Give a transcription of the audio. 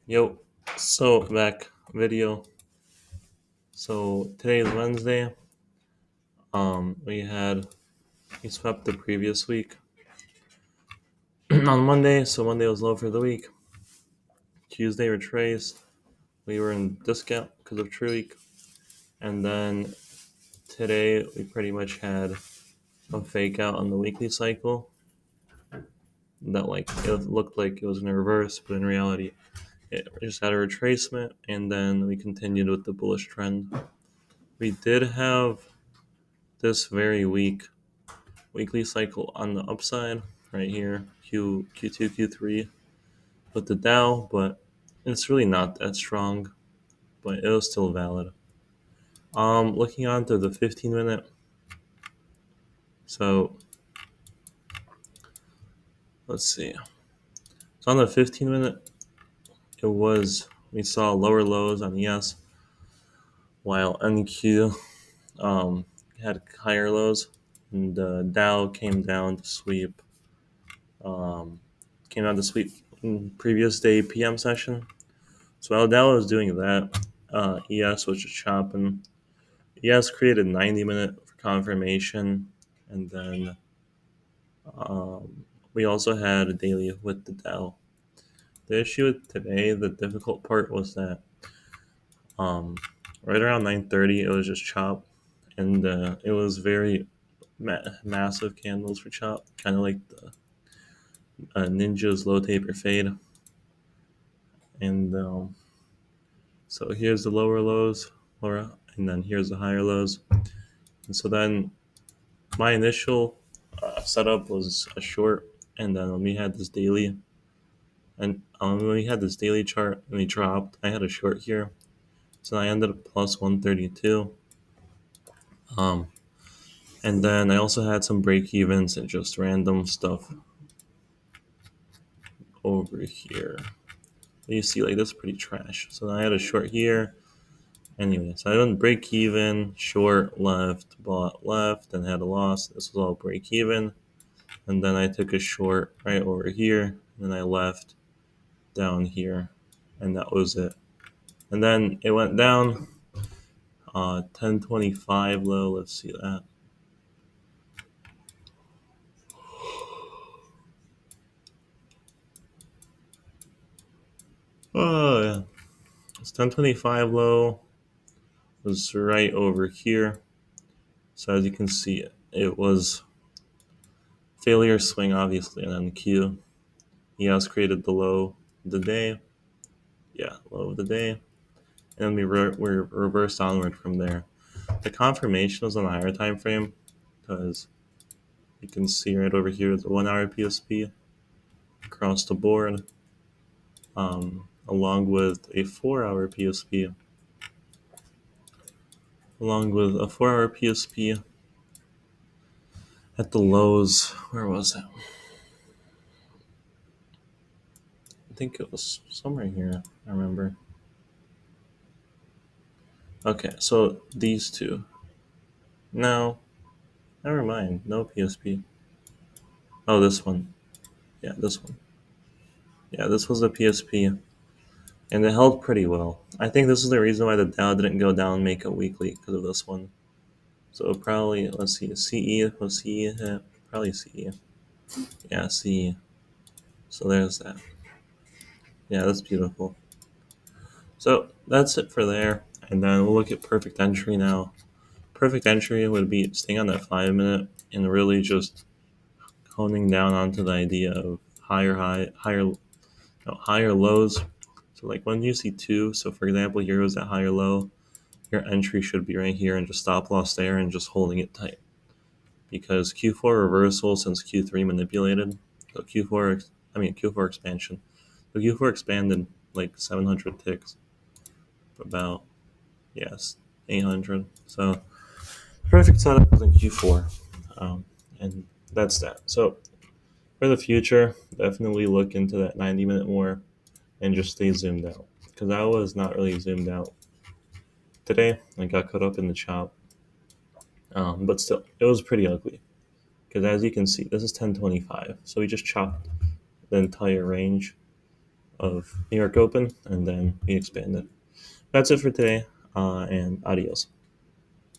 Yo, so back video. So today is Wednesday. We swept the previous week on Monday, so Monday was low for the week. Tuesday retraced. We were in discount because of True Week, and then today we pretty much had a fake out on the weekly cycle. That it looked like it was in reverse, but in reality, it just had a retracement, and then we continued with the bullish trend. We did have this very weekly cycle on the upside right here, Q2, Q3 with the Dow, but it's really not that strong, but it was still valid. Looking on to the 15 minute. So let's see. So on the 15 minute, we saw lower lows on ES, while NQ had higher lows, and the Dow um, came down to sweep in previous day PM session. So while Dow was doing that, ES was just chopping. ES created 90-minute for confirmation, and then we also had a daily with the Dow. The issue with today, the difficult part was that right around 9:30, it was just chop, and it was very massive candles for chop, kind of like the Ninja's low taper fade. And so here's the lower lows, and then here's the higher lows. And so then my initial setup was a short, and then when we had this daily, and when we had this daily chart and we dropped, I had a short here, so I ended up plus 132. And then I also had some break evens and just random stuff over here. You see, like, this is pretty trash. So I had a short here. Anyway, so I went break even, short, left, bought left, and had a loss. This was all break even. And then I took a short right over here, and then I left down here, and that was it. And then it went down 1025 low. Let's see that. Oh yeah, it's 1025 low. Was right over here. So as you can see, it was failure swing, obviously, and then Q. ES created the low of the day. Yeah, low of the day. And we reversed onward from there. The confirmation was on a higher time frame because you can see right over here the 1 hour PSP across the board, along with a 4 hour PSP. Along with a 4 hour PSP at the lows. Where was it? I think it was somewhere here. I remember. Okay, so these two. No, never mind. No PSP. Oh, this one. Yeah, this one. Yeah, this was the PSP, and it held pretty well. I think this is the reason why the Dow didn't go down and make a weekly because of this one. So probably, let's see, CE was CE, probably CE. Yeah, CE. So there's that. Yeah, that's beautiful. So that's it for there, and then we'll look at perfect entry now. Perfect entry would be staying on that 5 minute and really just honing down onto the idea of higher lows. So like when you see two, so for example, here was at higher low, your entry should be right here and just stop loss there and just holding it tight. Because Q4 reversal since Q3 manipulated, so Q4 expansion. So Q4 expanded like 700 ticks, about, yes, 800. So perfect setup was in Q4, and that's that. So for the future, definitely look into that 90-minute more and just stay zoomed out. Because I was not really zoomed out today. I got caught up in the chop. But still, it was pretty ugly. Because as you can see, this is 1025. So we just chopped the entire range of New York Open, and then we expanded. That's it for today, and adios.